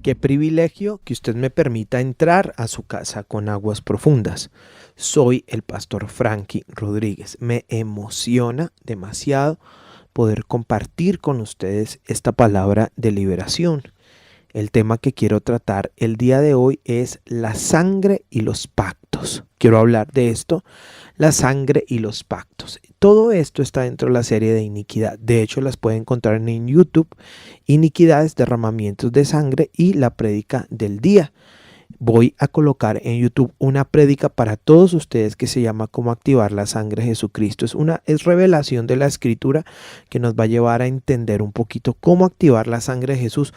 Qué privilegio que usted me permita entrar a su casa con aguas profundas. Soy el pastor Frankie Rodríguez. Me emociona demasiado poder compartir con ustedes esta palabra de liberación. El tema que quiero tratar el día de hoy es la sangre y los pactos. Quiero hablar de esto, la sangre y los pactos. Todo esto está dentro de la serie de iniquidad. De hecho, las pueden encontrar en YouTube. Iniquidades, derramamientos de sangre y la prédica del día. Voy a colocar en YouTube una prédica para todos ustedes que se llama Cómo activar la sangre de Jesucristo. Es revelación de la escritura que nos va a llevar a entender un poquito cómo activar la sangre de Jesús,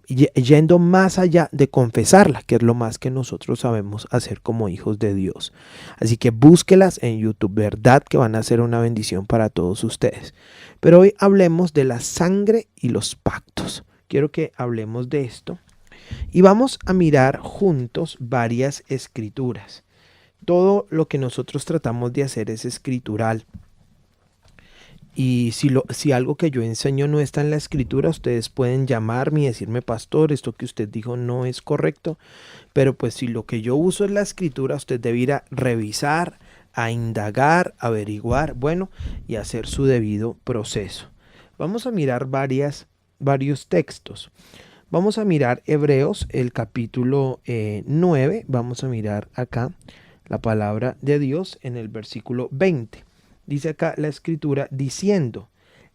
yendo más allá de confesarla, que es lo más que nosotros sabemos hacer como hijos de Dios. Así que búsquelas en YouTube, verdad que van a ser una bendición para todos ustedes. Pero hoy hablemos de la sangre y los pactos. Quiero que hablemos de esto. Y vamos a mirar juntos varias escrituras. Todo lo que nosotros tratamos de hacer es escritural. Y si algo que yo enseño no está en la escritura, ustedes pueden llamarme y decirme, pastor, esto que usted dijo no es correcto. Pero pues si lo que yo uso es la escritura, usted deberá revisar, a indagar, averiguar, bueno, y hacer su debido proceso. Vamos a mirar varios textos. Vamos a mirar Hebreos, el capítulo 9. Vamos a mirar acá la palabra de Dios en el versículo 20. Dice acá la escritura diciendo,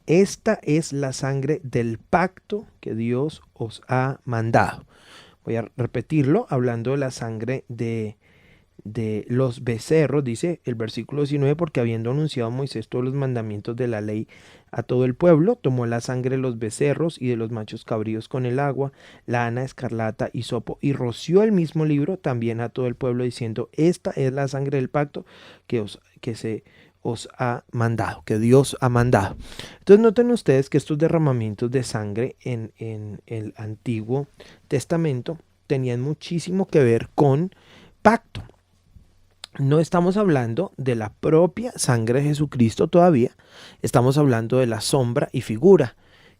esta es la sangre del pacto que Dios os ha mandado. Voy a repetirlo, hablando de la sangre de los becerros, dice el versículo 19, porque habiendo anunciado a Moisés todos los mandamientos de la ley a todo el pueblo, tomó la sangre de los becerros y de los machos cabríos con el agua, lana, escarlata, hisopo, y roció el mismo libro también a todo el pueblo, diciendo, esta es la sangre del pacto que se os ha mandado, que Dios ha mandado. Entonces noten ustedes que estos derramamientos de sangre en el Antiguo Testamento tenían muchísimo que ver con pacto. No estamos hablando de la propia sangre de Jesucristo todavía, estamos hablando de la sombra y figura,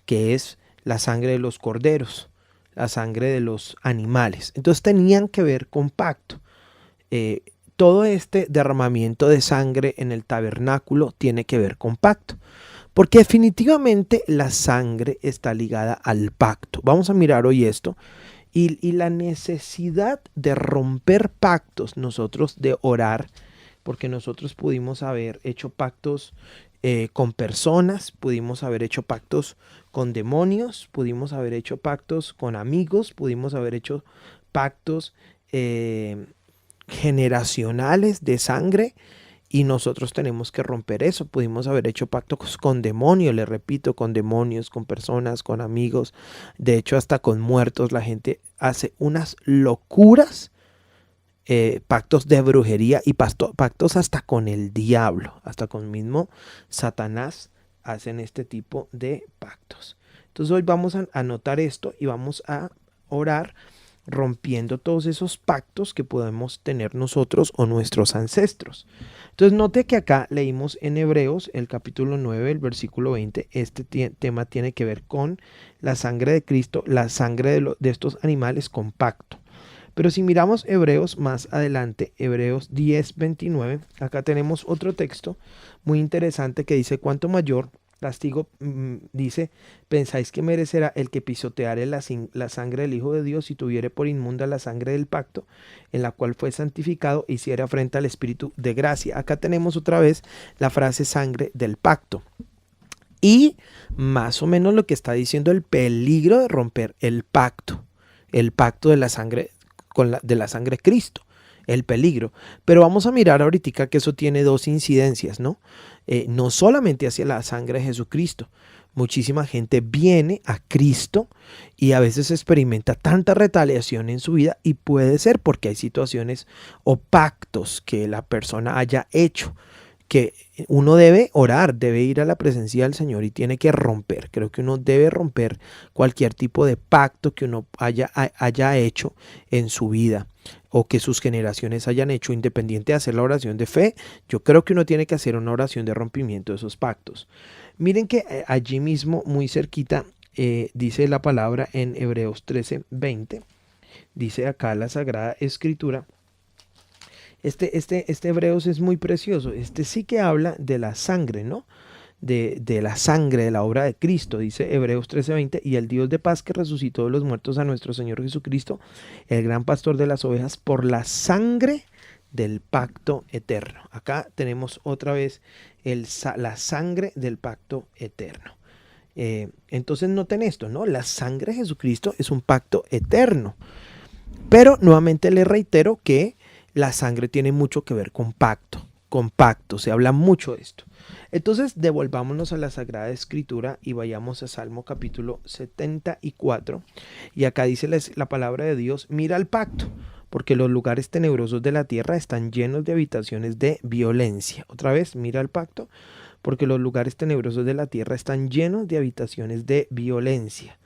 que es la sangre de los corderos, la sangre de los animales. Entonces tenían que ver con pacto. Todo este derramamiento de sangre en el tabernáculo tiene que ver con pacto, porque definitivamente la sangre está ligada al pacto. Vamos a mirar hoy esto. Y la necesidad de romper pactos, nosotros de orar, porque nosotros pudimos haber hecho pactos con personas, pudimos haber hecho pactos con demonios, pudimos haber hecho pactos con amigos, pudimos haber hecho pactos generacionales de sangre. Y nosotros tenemos que romper eso. Pudimos haber hecho pactos con demonios, le repito, con demonios, con personas, con amigos. De hecho, hasta con muertos la gente hace unas locuras. Pactos de brujería y pactos hasta con el diablo, hasta con el mismo Satanás hacen este tipo de pactos. Entonces hoy vamos a anotar esto y vamos a orar rompiendo todos esos pactos que podemos tener nosotros o nuestros ancestros. Entonces note que acá leímos en Hebreos el capítulo 9, el versículo 20, este tema tiene que ver con la sangre de Cristo, la sangre de estos animales con pacto. Pero si miramos Hebreos más adelante, Hebreos 10, 29, acá tenemos otro texto muy interesante que dice, cuánto mayor castigo, dice, pensáis que merecerá el que pisoteare la sangre del Hijo de Dios y tuviere por inmunda la sangre del pacto, en la cual fue santificado, e hiciera afrenta al Espíritu de gracia. Acá tenemos otra vez la frase sangre del pacto. Y más o menos lo que está diciendo el peligro de romper el pacto de la sangre, de la sangre de Cristo. El peligro, pero vamos a mirar ahorita que eso tiene dos incidencias, ¿no? No solamente hacia la sangre de Jesucristo, muchísima gente viene a Cristo y a veces experimenta tanta retaliación en su vida y puede ser porque hay situaciones o pactos que la persona haya hecho que uno debe orar, debe ir a la presencia del Señor y tiene que romper. Creo que uno debe romper cualquier tipo de pacto que uno haya hecho en su vida o que sus generaciones hayan hecho, independiente de hacer la oración de fe. Yo creo que uno tiene que hacer una oración de rompimiento de esos pactos. Miren que allí mismo, muy cerquita, dice la palabra en Hebreos 13:20. Dice acá la Sagrada Escritura. Este Hebreos es muy precioso. Este sí que habla de la sangre, ¿no? De la sangre, de la obra de Cristo, dice Hebreos 13:20, y el Dios de paz que resucitó de los muertos a nuestro Señor Jesucristo, el gran pastor de las ovejas, por la sangre del pacto eterno. Acá tenemos otra vez la sangre del pacto eterno. Entonces noten esto, ¿no? La sangre de Jesucristo es un pacto eterno. Pero nuevamente le reitero que la sangre tiene mucho que ver con pacto, se habla mucho de esto. Entonces devolvámonos a la Sagrada Escritura y vayamos a Salmo capítulo 74. Y acá dice la palabra de Dios: mira el pacto, porque los lugares tenebrosos de la tierra están llenos de habitaciones de violencia. Otra vez, mira el pacto, porque los lugares tenebrosos de la tierra están llenos de habitaciones de violencia.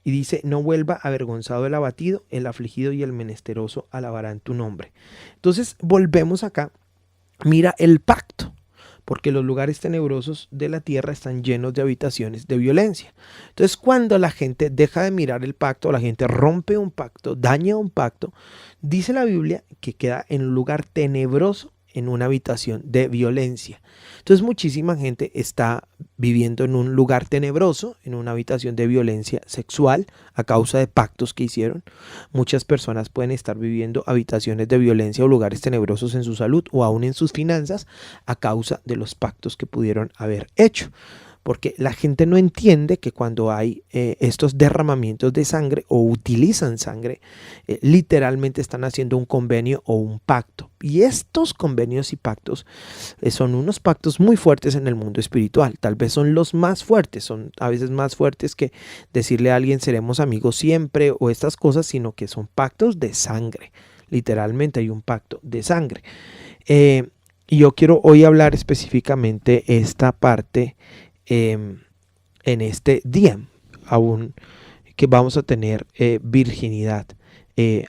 Y dice: no vuelva avergonzado el abatido, el afligido y el menesteroso alabarán tu nombre. Entonces volvemos acá, mira el pacto, porque los lugares tenebrosos de la tierra están llenos de habitaciones de violencia. Entonces cuando la gente deja de mirar el pacto, la gente rompe un pacto, daña un pacto, dice la Biblia que queda en un lugar tenebroso, en una habitación de violencia. Entonces muchísima gente está viviendo en un lugar tenebroso, en una habitación de violencia sexual a causa de pactos que hicieron. Muchas personas pueden estar viviendo habitaciones de violencia o lugares tenebrosos en su salud o aún en sus finanzas a causa de los pactos que pudieron haber hecho. Porque la gente no entiende que cuando hay estos derramamientos de sangre o utilizan sangre, literalmente están haciendo un convenio o un pacto. Y estos convenios y pactos son unos pactos muy fuertes en el mundo espiritual. Tal vez son los más fuertes, son a veces más fuertes que decirle a alguien seremos amigos siempre o estas cosas, sino que son pactos de sangre. Literalmente hay un pacto de sangre. Y yo quiero hoy hablar específicamente esta parte en este día, aún que vamos a tener virginidad.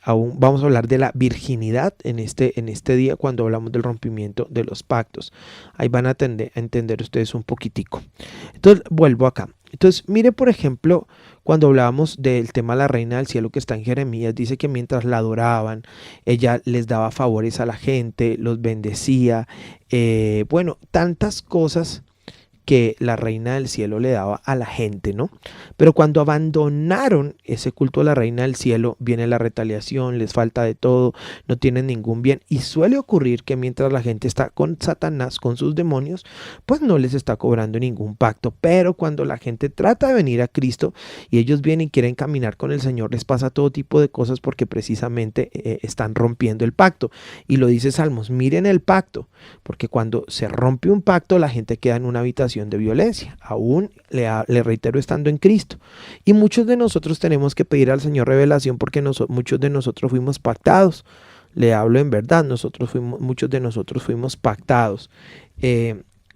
Aún vamos a hablar de la virginidad en este día cuando hablamos del rompimiento de los pactos. Ahí van a entender ustedes un poquitico. Entonces vuelvo acá. Entonces mire, por ejemplo, cuando hablábamos del tema de la reina del cielo que está en Jeremías, dice que mientras la adoraban, ella les daba favores a la gente, los bendecía, bueno, tantas cosas que la reina del cielo le daba a la gente, ¿no? Pero cuando abandonaron ese culto a la reina del cielo, viene la retaliación, les falta de todo, no tienen ningún bien. Y suele ocurrir que mientras la gente está con Satanás, con sus demonios, pues no les está cobrando ningún pacto. Pero cuando la gente trata de venir a Cristo y ellos vienen y quieren caminar con el Señor, les pasa todo tipo de cosas porque precisamente están rompiendo el pacto. Y lo dice Salmos: miren el pacto, porque cuando se rompe un pacto, la gente queda en una habitación de violencia, aún le reitero, estando en Cristo. Y muchos de nosotros tenemos que pedir al Señor revelación porque muchos de nosotros fuimos pactados. Le hablo en verdad, muchos de nosotros fuimos pactados.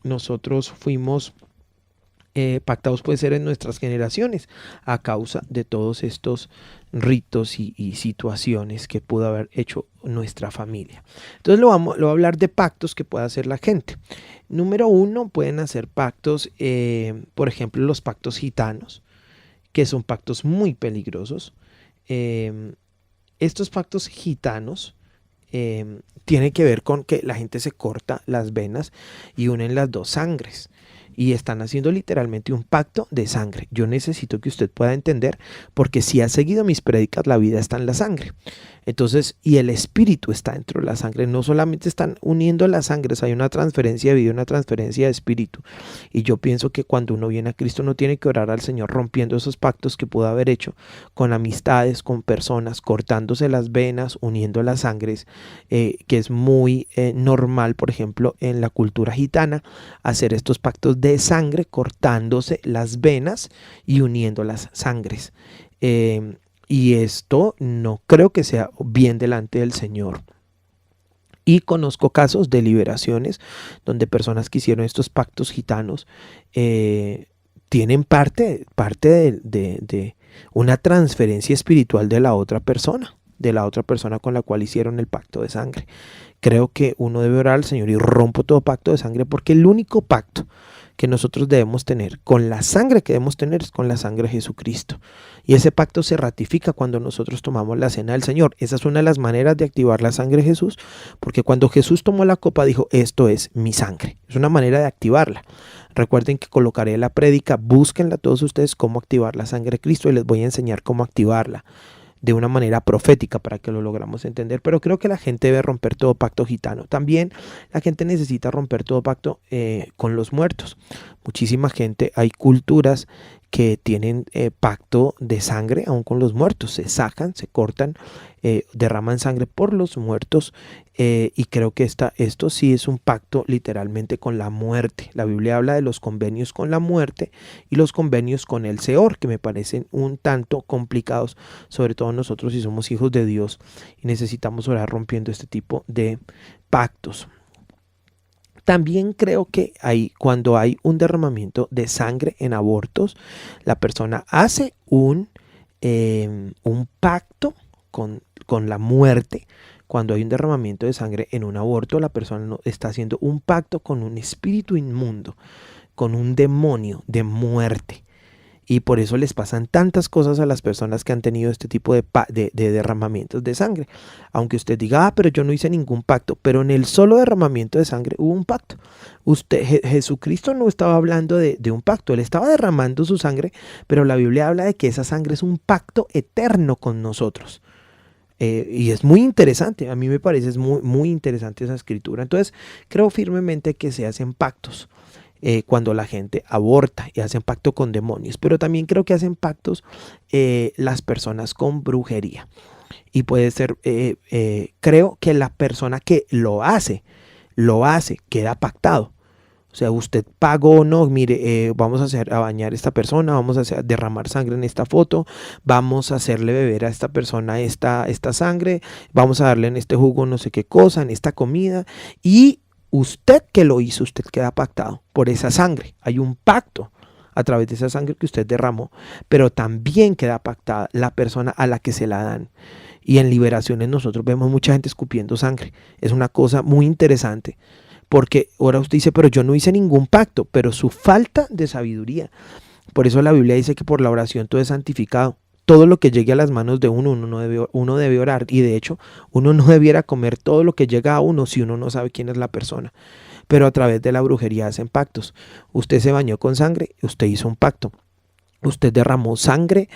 Nosotros fuimos pactados, puede ser en nuestras generaciones, a causa de todos estos ritos y situaciones que pudo haber hecho nuestra familia. Entonces lo voy a hablar de pactos que puede hacer la gente. Número uno, pueden hacer pactos, por ejemplo, los pactos gitanos, que son pactos muy peligrosos. Estos pactos gitanos tienen que ver con que la gente se corta las venas y unen las dos sangres. Y están haciendo literalmente un pacto de sangre. Yo necesito que usted pueda entender, porque si ha seguido mis prédicas, la vida está en la sangre. Entonces, y el espíritu está dentro de la sangre. No solamente están uniendo las sangres, hay una transferencia de vida, una transferencia de espíritu. Y yo pienso que cuando uno viene a Cristo, no tiene que orar al Señor rompiendo esos pactos que pudo haber hecho con amistades, con personas, cortándose las venas, uniendo las sangres, que es muy normal, por ejemplo, en la cultura gitana, hacer estos pactos de sangre, cortándose las venas y uniendo las sangres. Y esto no creo que sea bien delante del Señor. Y conozco casos de liberaciones donde personas que hicieron estos pactos gitanos tienen parte de una transferencia espiritual de la otra persona con la cual hicieron el pacto de sangre. Creo que uno debe orar al Señor y rompo todo pacto de sangre, porque el único pacto que nosotros debemos tener, con la sangre que debemos tener, es con la sangre de Jesucristo. Y ese pacto se ratifica cuando nosotros tomamos la cena del Señor. Esa es una de las maneras de activar la sangre de Jesús, porque cuando Jesús tomó la copa dijo, esto es mi sangre. Es una manera de activarla. Recuerden que colocaré la prédica, búsquenla todos ustedes cómo activar la sangre de Cristo y les voy a enseñar cómo activarla de una manera profética para que lo logramos entender. Pero creo que la gente debe romper todo pacto gitano. También la gente necesita romper todo pacto con los muertos. Muchísima gente, hay culturas que tienen pacto de sangre aún con los muertos. Se sacan, se cortan, derraman sangre por los muertos. Y creo que esto sí es un pacto literalmente con la muerte. La Biblia habla de los convenios con la muerte y los convenios con el Seor, que me parecen un tanto complicados, sobre todo nosotros si somos hijos de Dios y necesitamos orar rompiendo este tipo de pactos. También creo que cuando hay un derramamiento de sangre en abortos, la persona hace un pacto con la muerte. Cuando hay un derramamiento de sangre en un aborto, la persona está haciendo un pacto con un espíritu inmundo, con un demonio de muerte. Y por eso les pasan tantas cosas a las personas que han tenido este tipo de derramamientos de sangre. Aunque usted diga, pero yo no hice ningún pacto. Pero en el solo derramamiento de sangre hubo un pacto. Jesucristo no estaba hablando de un pacto. Él estaba derramando su sangre, pero la Biblia habla de que esa sangre es un pacto eterno con nosotros. Y es muy interesante. A mí me parece es muy, muy interesante esa escritura. Entonces, creo firmemente que se hacen pactos. Cuando la gente aborta y hacen pacto con demonios, pero también creo que hacen pactos las personas con brujería. Y puede ser, creo que la persona que lo hace, queda pactado. O sea, usted pagó, no, mire, vamos a bañar a esta persona, vamos a derramar sangre en esta foto, vamos a hacerle beber a esta persona esta sangre, vamos a darle en este jugo no sé qué cosa, en esta comida, y usted que lo hizo, usted queda pactado por esa sangre. Hay un pacto a través de esa sangre que usted derramó, pero también queda pactada la persona a la que se la dan. Y en liberaciones nosotros vemos mucha gente escupiendo sangre. Es una cosa muy interesante, porque ahora usted dice, pero yo no hice ningún pacto, pero su falta de sabiduría. Por eso la Biblia dice que por la oración todo es santificado. Todo lo que llegue a las manos de uno debe orar, y de hecho uno no debiera comer todo lo que llega a uno si uno no sabe quién es la persona. Pero a través de la brujería hacen pactos. Usted se bañó con sangre, usted hizo un pacto. Usted derramó sangre,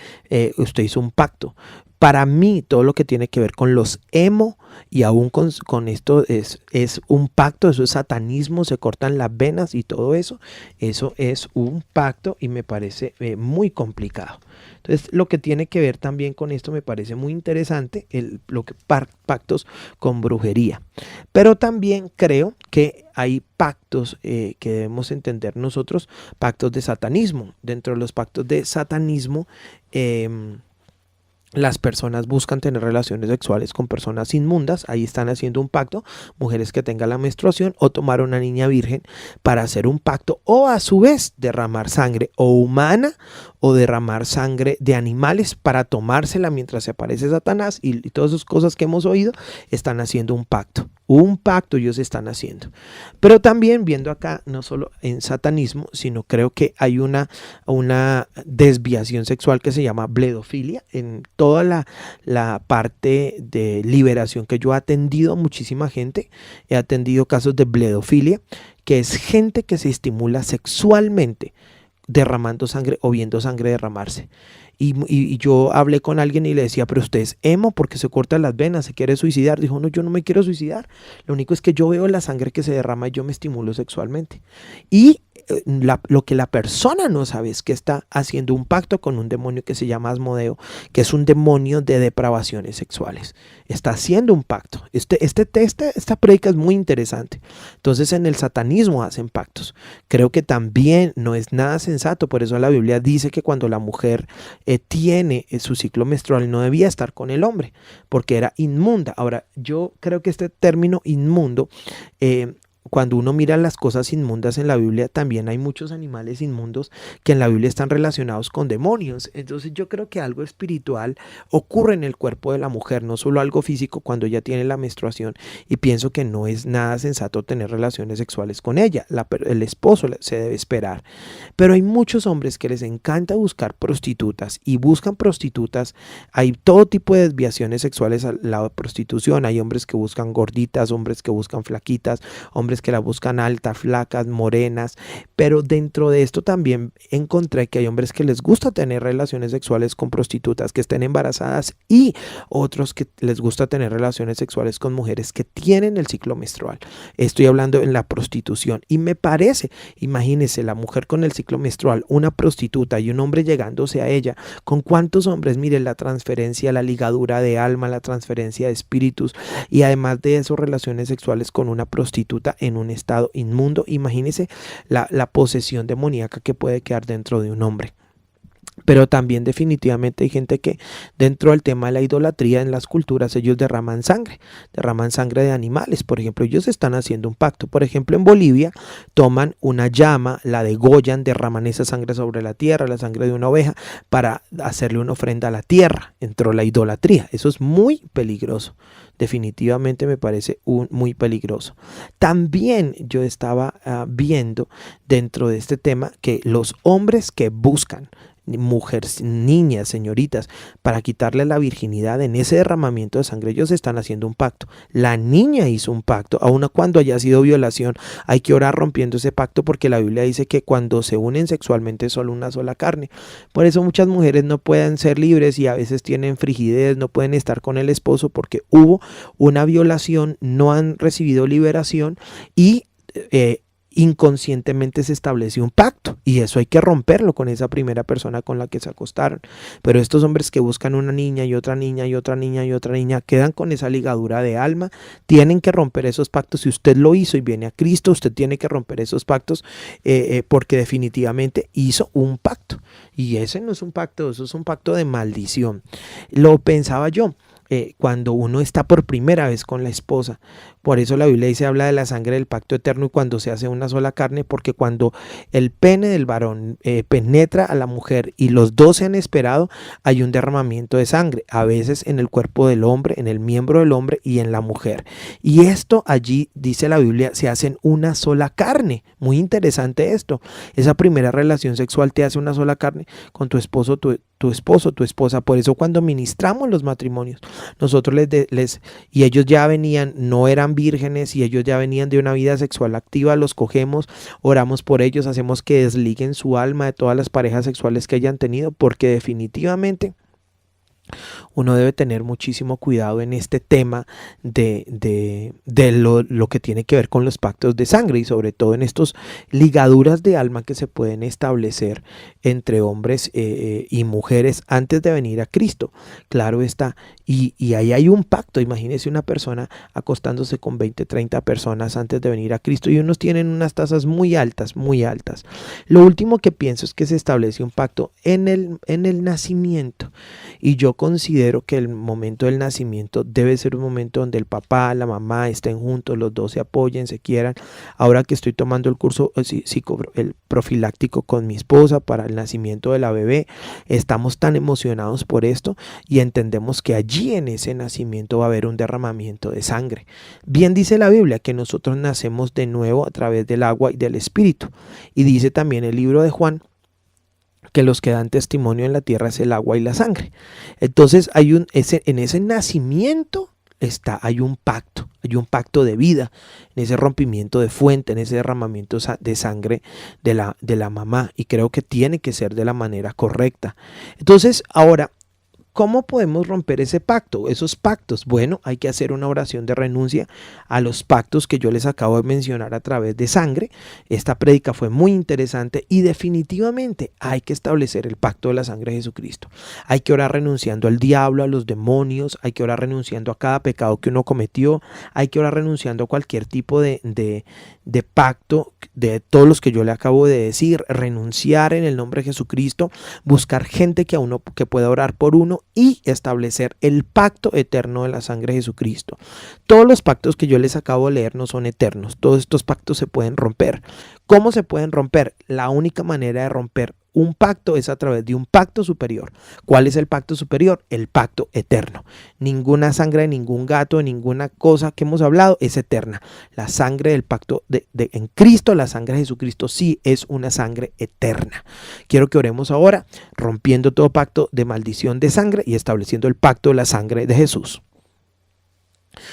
usted hizo un pacto. Para mí todo lo que tiene que ver con los emo y aún con esto es un pacto. Eso es satanismo, se cortan las venas y todo eso es un pacto y me parece muy complicado. Entonces lo que tiene que ver también con esto me parece muy interesante, pactos con brujería. Pero también creo que hay pactos que debemos entender nosotros, pactos de satanismo. Dentro de los pactos de satanismo, las personas buscan tener relaciones sexuales con personas inmundas. Ahí están haciendo un pacto. Mujeres que tengan la menstruación o tomar una niña virgen para hacer un pacto, o a su vez derramar sangre o humana o derramar sangre de animales para tomársela mientras se aparece Satanás, y todas esas cosas que hemos oído. Están haciendo un pacto. Un pacto ellos están haciendo. Pero también viendo acá, no solo en satanismo, sino creo que hay una desviación sexual que se llama bledofilia. En toda la parte de liberación que yo he atendido a muchísima gente, he atendido casos de bledofilia, que es gente que se estimula sexualmente derramando sangre o viendo sangre derramarse. Y yo hablé con alguien y le decía, pero usted es emo porque se corta las venas, se quiere suicidar. Dijo, no, yo no me quiero suicidar. Lo único es que yo veo la sangre que se derrama y yo me estimulo sexualmente. Y lo que la persona no sabe es que está haciendo un pacto con un demonio que se llama Asmodeo, que es un demonio de depravaciones sexuales. Está haciendo un pacto. Esta prédica es muy interesante. Entonces en el satanismo hacen pactos. Creo que también no es nada sensato. Por eso la Biblia dice que cuando la mujer tiene su ciclo menstrual no debía estar con el hombre, porque era inmunda. Ahora, yo creo que este término inmundo cuando uno mira las cosas inmundas en la Biblia, también hay muchos animales inmundos que en la Biblia están relacionados con demonios. Entonces yo creo que algo espiritual ocurre en el cuerpo de la mujer, no solo algo físico cuando ella tiene la menstruación, y pienso que no es nada sensato tener relaciones sexuales con ella. El esposo se debe esperar. Pero hay muchos hombres que les encanta buscar prostitutas y buscan prostitutas. Hay todo tipo de desviaciones sexuales a la prostitución. Hay hombres que buscan gorditas, hombres que buscan flaquitas, hombres que la buscan altas, flacas, morenas. Pero dentro de esto también encontré que hay hombres que les gusta tener relaciones sexuales con prostitutas que estén embarazadas, y otros que les gusta tener relaciones sexuales con mujeres que tienen el ciclo menstrual. Estoy hablando en la prostitución, y me parece, imagínense, la mujer con el ciclo menstrual, una prostituta y un hombre llegándose a ella. ¿Con cuántos hombres? Miren, la transferencia, la ligadura de alma, la transferencia de espíritus, y además de eso, relaciones sexuales con una prostituta en un estado inmundo. Imagínense la posesión demoníaca que puede quedar dentro de un hombre. Pero también definitivamente hay gente que dentro del tema de la idolatría en las culturas, ellos derraman sangre de animales. Por ejemplo, ellos están haciendo un pacto. Por ejemplo, en Bolivia toman una llama, la degollan, derraman esa sangre sobre la tierra, la sangre de una oveja, para hacerle una ofrenda a la tierra. Entró la idolatría. Eso es muy peligroso. Definitivamente me parece muy peligroso. También yo estaba viendo dentro de este tema que los hombres que buscan mujeres, niñas, señoritas, para quitarle la virginidad en ese derramamiento de sangre, ellos están haciendo un pacto. La niña hizo un pacto, aun cuando haya sido violación, hay que orar rompiendo ese pacto, porque la Biblia dice que cuando se unen sexualmente es solo una sola carne. Por eso muchas mujeres no pueden ser libres y a veces tienen frigidez, no pueden estar con el esposo porque hubo una violación, no han recibido liberación, y inconscientemente se estableció un pacto, y eso hay que romperlo con esa primera persona con la que se acostaron. Pero estos hombres que buscan una niña y otra niña y otra niña y otra niña, quedan con esa ligadura de alma. Tienen que romper esos pactos. Si usted lo hizo y viene a Cristo, usted tiene que romper esos pactos, porque definitivamente hizo un pacto, y ese no es un pacto, eso es un pacto de maldición. Lo pensaba yo. Cuando uno está por primera vez con la esposa. Por eso la Biblia dice, habla de la sangre del pacto eterno y cuando se hace una sola carne, porque cuando el pene del varón penetra a la mujer y los dos se han esperado, hay un derramamiento de sangre, a veces en el cuerpo del hombre, en el miembro del hombre y en la mujer. Y esto allí, dice la Biblia, se hacen una sola carne. Muy interesante esto. Esa primera relación sexual te hace una sola carne con tu esposo, tu esposo, tu esposa. Por eso cuando ministramos los matrimonios, nosotros y ellos ya venían, no eran vírgenes, y ellos ya venían de una vida sexual activa, los cogemos, oramos por ellos, hacemos que desliguen su alma de todas las parejas sexuales que hayan tenido, porque definitivamente uno debe tener muchísimo cuidado en este tema de lo que tiene que ver con los pactos de sangre, y sobre todo en estos ligaduras de alma que se pueden establecer entre hombres y mujeres antes de venir a Cristo. Claro está, y ahí hay un pacto. Imagínese una persona acostándose con 20, 30 personas antes de venir a Cristo, y unos tienen unas tasas muy altas, muy altas. Lo último que pienso es que se establece un pacto en el nacimiento, y yo considero que el momento del nacimiento debe ser un momento donde el papá, la mamá estén juntos, los dos se apoyen, se quieran. Ahora que estoy tomando el curso el profiláctico con mi esposa para el nacimiento de la bebé, estamos tan emocionados por esto, y entendemos que allí en ese nacimiento va a haber un derramamiento de sangre. Bien dice la Biblia que nosotros nacemos de nuevo a través del agua y del espíritu, y dice también el libro de Juan que los que dan testimonio en la tierra es el agua y la sangre. Entonces en ese nacimiento hay un pacto de vida, en ese rompimiento de fuente, en ese derramamiento de sangre de la mamá, y creo que tiene que ser de la manera correcta. Entonces ahora, ¿cómo podemos romper ese pacto, esos pactos? Bueno, hay que hacer una oración de renuncia a los pactos que yo les acabo de mencionar a través de sangre. Esta prédica fue muy interesante, y definitivamente hay que establecer el pacto de la sangre de Jesucristo. Hay que orar renunciando al diablo, a los demonios, hay que orar renunciando a cada pecado que uno cometió, hay que orar renunciando a cualquier tipo de pacto, de todos los que yo le acabo de decir, renunciar en el nombre de Jesucristo, buscar gente que pueda orar por uno, y establecer el pacto eterno de la sangre de Jesucristo. Todos los pactos que yo les acabo de leer no son eternos. Todos estos pactos se pueden romper. ¿Cómo se pueden romper? La única manera de romper un pacto es a través de un pacto superior. ¿Cuál es el pacto superior? El pacto eterno. Ninguna sangre de ningún gato, de ninguna cosa que hemos hablado es eterna. La sangre del pacto en Cristo, la sangre de Jesucristo sí es una sangre eterna. Quiero que oremos ahora, rompiendo todo pacto de maldición de sangre y estableciendo el pacto de la sangre de Jesús.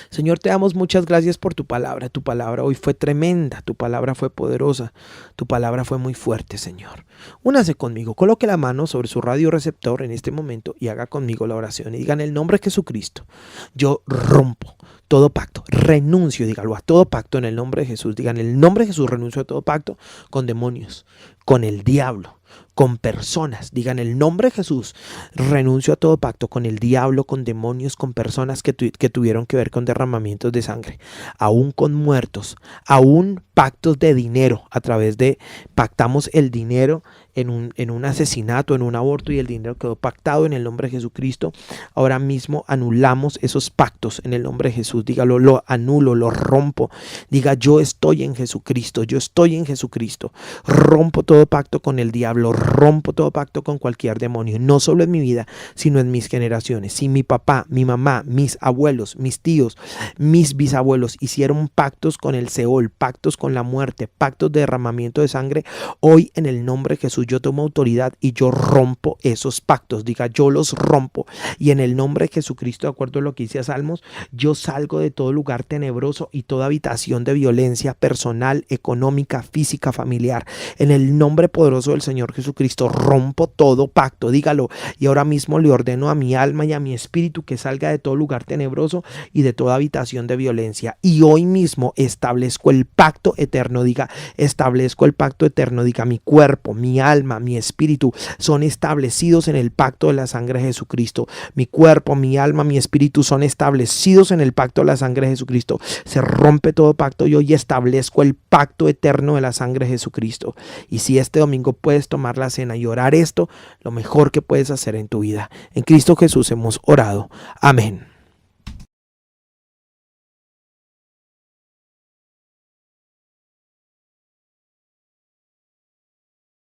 Señor, te damos muchas gracias por tu palabra. Tu palabra hoy fue tremenda, tu palabra fue poderosa, tu palabra fue muy fuerte, Señor. Únase conmigo, coloque la mano sobre su radioreceptor en este momento y haga conmigo la oración y diga en el nombre de Jesucristo, yo rompo todo pacto, renuncio, dígalo, a todo pacto en el nombre de Jesús. Diga en el nombre de Jesús, renuncio a todo pacto con demonios, con el diablo, con personas. Digan el nombre de Jesús, renuncio a todo pacto con el diablo, con demonios, con personas que tuvieron que ver con derramamientos de sangre, aún con muertos, aún pactos de dinero, a través de pactamos el dinero en un asesinato, en un aborto, y el dinero quedó pactado en el nombre de Jesucristo. Ahora mismo anulamos esos pactos en el nombre de Jesús. Dígalo, lo anulo, lo rompo. Diga, yo estoy en Jesucristo, yo estoy en Jesucristo. Rompo todo pacto con el diablo, rompo todo pacto con cualquier demonio, no solo en mi vida, sino en mis generaciones. Si mi papá, mi mamá, mis abuelos, mis tíos, mis bisabuelos hicieron pactos con el Seol, pactos con la muerte, pactos de derramamiento de sangre, hoy en el nombre de Jesús yo tomo autoridad y yo rompo esos pactos. Diga, yo los rompo, y en el nombre de Jesucristo, de acuerdo a lo que dice a Salmos, yo salgo de todo lugar tenebroso y toda habitación de violencia personal, económica, física, familiar. En el nombre poderoso del Señor Jesucristo rompo todo pacto. Dígalo, y ahora mismo le ordeno a mi alma y a mi espíritu que salga de todo lugar tenebroso y de toda habitación de violencia, y hoy mismo establezco el pacto eterno. Diga, establezco el pacto eterno. Diga, mi cuerpo, mi alma, mi espíritu son establecidos en el pacto de la sangre de Jesucristo. Mi cuerpo, mi alma, mi espíritu son establecidos en el pacto de la sangre de Jesucristo. Se rompe todo pacto y hoy establezco el pacto eterno de la sangre de Jesucristo. Y si este domingo puedes tomar la cena y orar esto, lo mejor que puedes hacer en tu vida. En Cristo Jesús hemos orado. Amén.